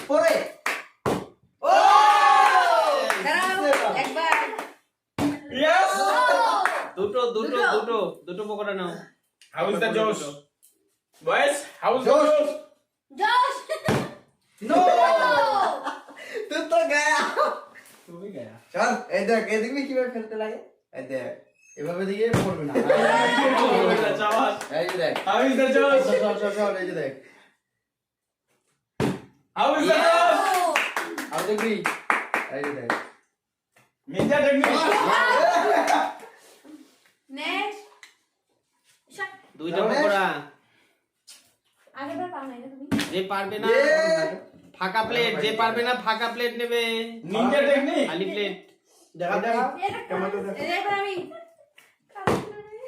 পরে ও একবার Yes! দুটো পকোড়া নাও। How is the Josh? Boys, how is the Josh? Josh? Josh no তুই তো গয়া तू भी गया। চল এই দেখ এদিকে কিভাবে ফেলতে লাগে এই দেখ এভাবে দিয়ে পড়বে না शाबाश। এই যে দেখ How is the Josh? চল এই যে দেখ How is the Josh? আর দেখবি এই যে দেখ Ninja technique। নেক্সট দুইটা পকোড়া। আগেরবার পাও নাই না তুমি যে পারবে না ফাঁকা প্লেট, যে পারবে না ফাঁকা প্লেট নেবে। Ninja technique। খালি প্লেট। দেখা দেখা কেমন তো দেখ এবার আমি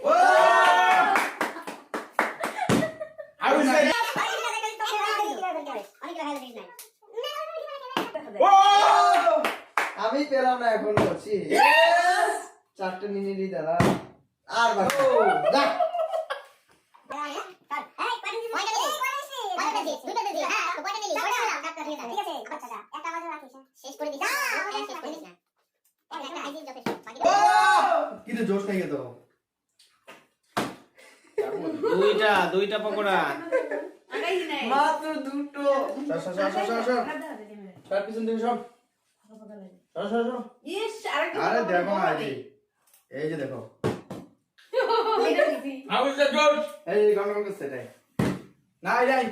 ও How is the আমি পেলাম না এখন বলছি চারটে নিয়ে নিলি দাদা আর বাকি যা কিন্তু জোশ নাই তো দুইটা পকোড়া। আগাই নাই মাত্র দুটো সর পিছন দিকে সর সর ইস আরেকটা আরে দেখো না এই যে দেখো এটা দিছি How is the Josh? এই যে গন্ডগোল করছে এটাই না এই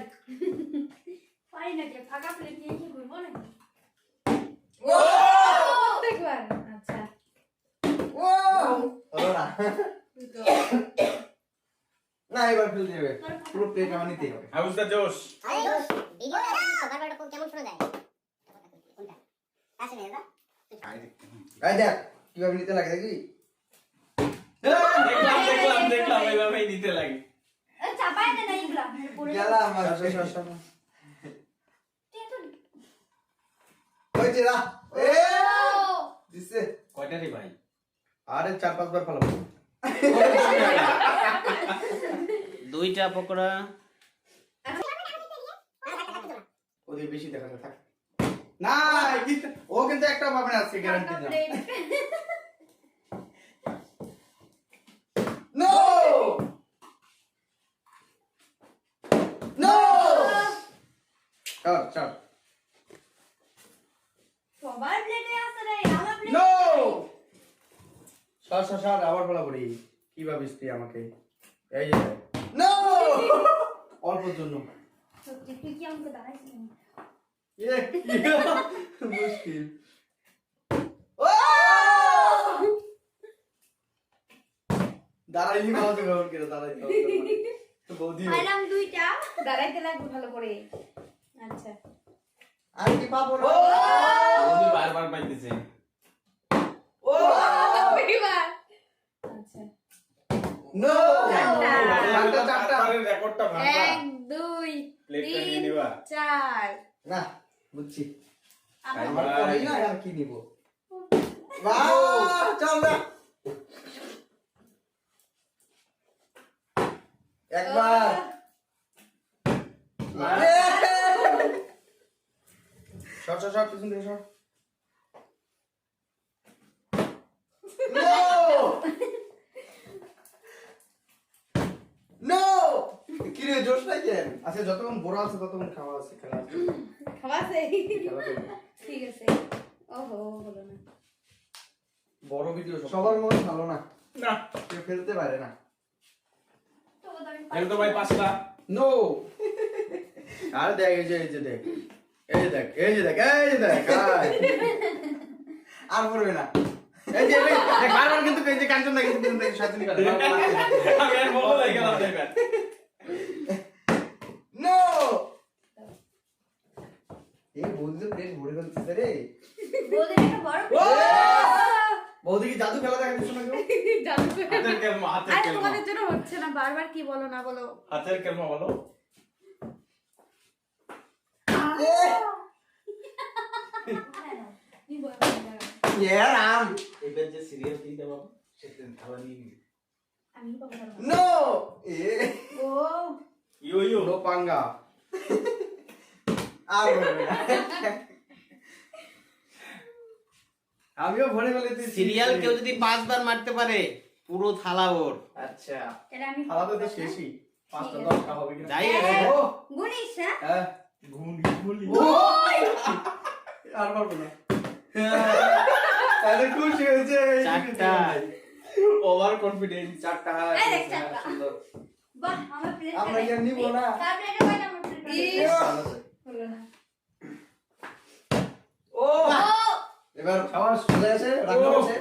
পাই না কে ফাঁকা প্লেট নিয়ে কি করব না ও দেখবার আচ্ছা ও হলো না না এবার ফেল দেবে পুরো প্লেট আমার নিতেই হবে How is the Josh? এই দেখ কিভাবে নিতে লাগে দেখি দেখলাম এইভাবেই নিতে লাগে। চাপাই না এইগুলা পড়ে গেলা আমার ওই যে না এ দিছে কয়টা রে ভাই? আরে 4-5 বার ফেলাবো দুইটা পকোড়া। ওদের বেশি দেখা যায় থাক না ও কিন্তু একটা পাবে না আজকে গ্যারান্টি দিলাম নো নো চল চল সবার প্লেটে আছে রে আমার প্লেট নো সর আবার বলা পড়ি কি ভাবিস তুই আমাকে এই যে নো অল্পর জন্য সত্যি তুই কি আমাকে দাঁড়াইছিস মুশকিল দাঁড়াইলি মাঝে ব্যবহার করে দাঁড়াইতে তো বৌদি খাইলাম দুইটা দাঁড়াইতে লাগবে ভালো করে আচ্ছা আর কি পাবো না উনি বারবার পাইতেছে। ও পরিবার আচ্ছা নো চারটা। আপনার রেকর্ডটা ভাঙা। 1 2 প্লেটটা নিয়ে 3 নিবা। 4 না বুঝছি ভাই, আমার ভাই। পরেই না আর কি নিব বাহ চল না একবার সর পিছন থেকে সর নো নো কি রে জোশ নাই কেন আচ্ছা যতক্ষণ বড় আছে ততক্ষণ খাওয়া আছে খেলা আছে খাওয়াছে খেলা করবো। ঠিক আছে ওহো হলো না বড় ভিডিও সবার মন ভালো না না, কেউ ফেলতে পারে না তো আমি এর তো ভাই পাঁচটা। নো আর দেখ এই যে দেখ এই যে দেখ আয়। আর পড়বে না এই যে দেখ বারবার কিন্তু এই যে কাঞ্চন না কিন্তু সাথে নিকাল আমি আর বলবো না, গেলাম না এবার। নো এই বৌদি তো প্লেট ভরে ফেলতেছে রে বৌদির একটা বড় ও! বৌদি কি জাদু খেলা দেখা দিচ্ছ না কেউ হাতের কেলমা, হাতের আরে কেলমা। তোমাদের জন্য হচ্ছে না বারবার কি বলো না বলো হাতের কেলমা বলো। ইয়ার আম এবার যে সিরিয়াল দিয়ে দেবো সেটা থালা নিয়ে নিবি। আমি পাবো না নো এ ও ইয়ো ইয়ো। নো পাঙ্গা আর পড়বে না। আমিও ভরে ফেলে দিয়েছি। সিরিয়াল কেউ যদি 5 বার মারতে পারে পুরো থালা ওর। আচ্ছা তাহলে আমি খাওয়া তো শেষই 5টা 10টা হবে কিনা যাই হ্যাঁ। ও গুনিস না হ্যাঁ গুলি আর পারবো না তাহলে খুশি হয়েছে 4টা। Over confidence. 4টা এই দেখ, 4টা। সুন্দর বাহ আমার প্লেট আমরা কি আর নিবো না? তার প্লেটে কয়টা আমার প্লেট ইস, ভালো আছে। হলো না ও এবার খাওয়া সোজা আছে রান্না আছে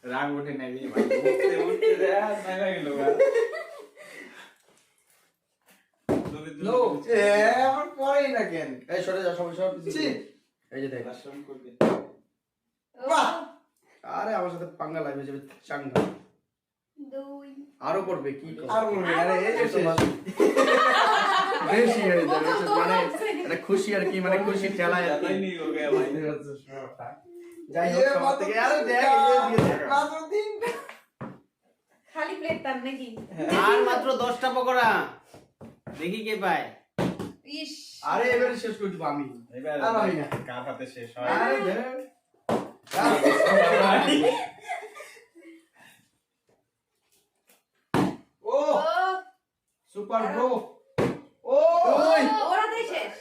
রাগ উঠে নাই রে ভাই, উঠতে উঠতে রে নাই গেল নো এ আমার পরেই না কেন এই সরে যা সবাই সব ছি। এই যে দেখ ও, বাহ। আরে আমার সাথে পাঙ্গা লাগবে যাবে চাঙ্গা 2 আরো করবে কি আর বলবি না, আরে এই যে শেষ। বেশি হয়ে যাবে মানে এটা খুশি আর কি মানে খুশি ঠেলায় আর কি। যাই হোক সবার থেকে আরে দেখ এই যে দিয়ে দেখ। মাত্র তিনটা। খালি প্লেট তার নাকি আর মাত্র 10টা পকোড়া, দেখি কে পায়। ইস আরে এবারে শেষ করে দিব আমি এবার আর হয় না। কার হাতে শেষ হয় আরে দেখ ও ও সুপার ব্রো ও ওরা দেই শেষ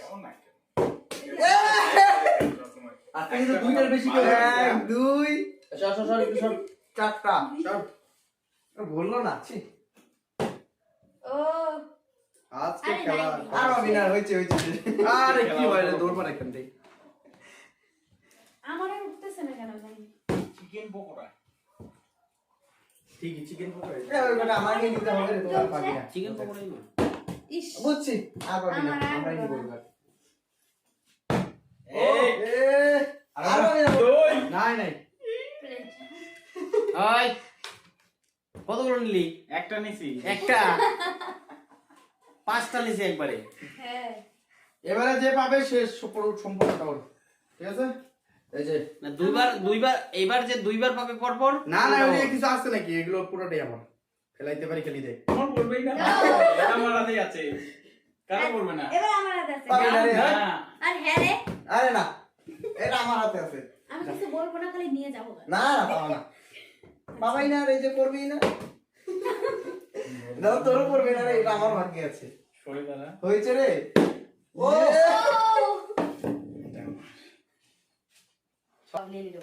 আজকে কিন্তু দুইটার বেশি করে এক, দুই, সর সর সর একটু সর চারটা। সর বললো না ছি। ও আজকে আরে খেলা নাই। আর হবে না, হয়েছে হয়েছে। আরে কি হয় রে দৌড় মার এখান থেকে আমার আর উঠতেছে না কেন জানি চিকেন পকোড়া ঠিকই চিকেন পকোড়া এ, ওই কটা আমাকে নিতে হবে রে, তোরা পাবি না। চিকেন পকোড়াই না। ইস বুঝছি, আর পাবি না, আমার আর আমরাই হলো নিবো না। এবার। এক এ, আর পাবি না। দুই নাই নাই প্লেট ওই কতগুলো নিলি? একটা নিছি একটা। 5টা নিছি একবারে। হ্যাঁ এবারে যে পাবে সে সম্পূর্ণটা ওর ঠিক আছে এই যে না দুইবার এবার যে 2বার পাবে পরপর। না না ওই কিছু আছে নাকি এগুলো পুরোটাই আমার ফেলাইতে পারি খেলি দেখ আমার বলবেই না এটা আমার হাতেই আছে কারো বলবে না এবার আমার হাতে আছে পাবি না রে। না আর হ্যাঁ রে আরে না, এটা আমার হাতে আছে। আমি কিছু বলবো না খালি নিয়ে যাবো না না, পাবা না। পাবাই না রে, এই যে করবি না। দাদা তোরও করবি না রে, এটা আমার ভাগ্যে আছে। সরে দাঁড়া হয়েছে রে। ও সব নিয়ে নিল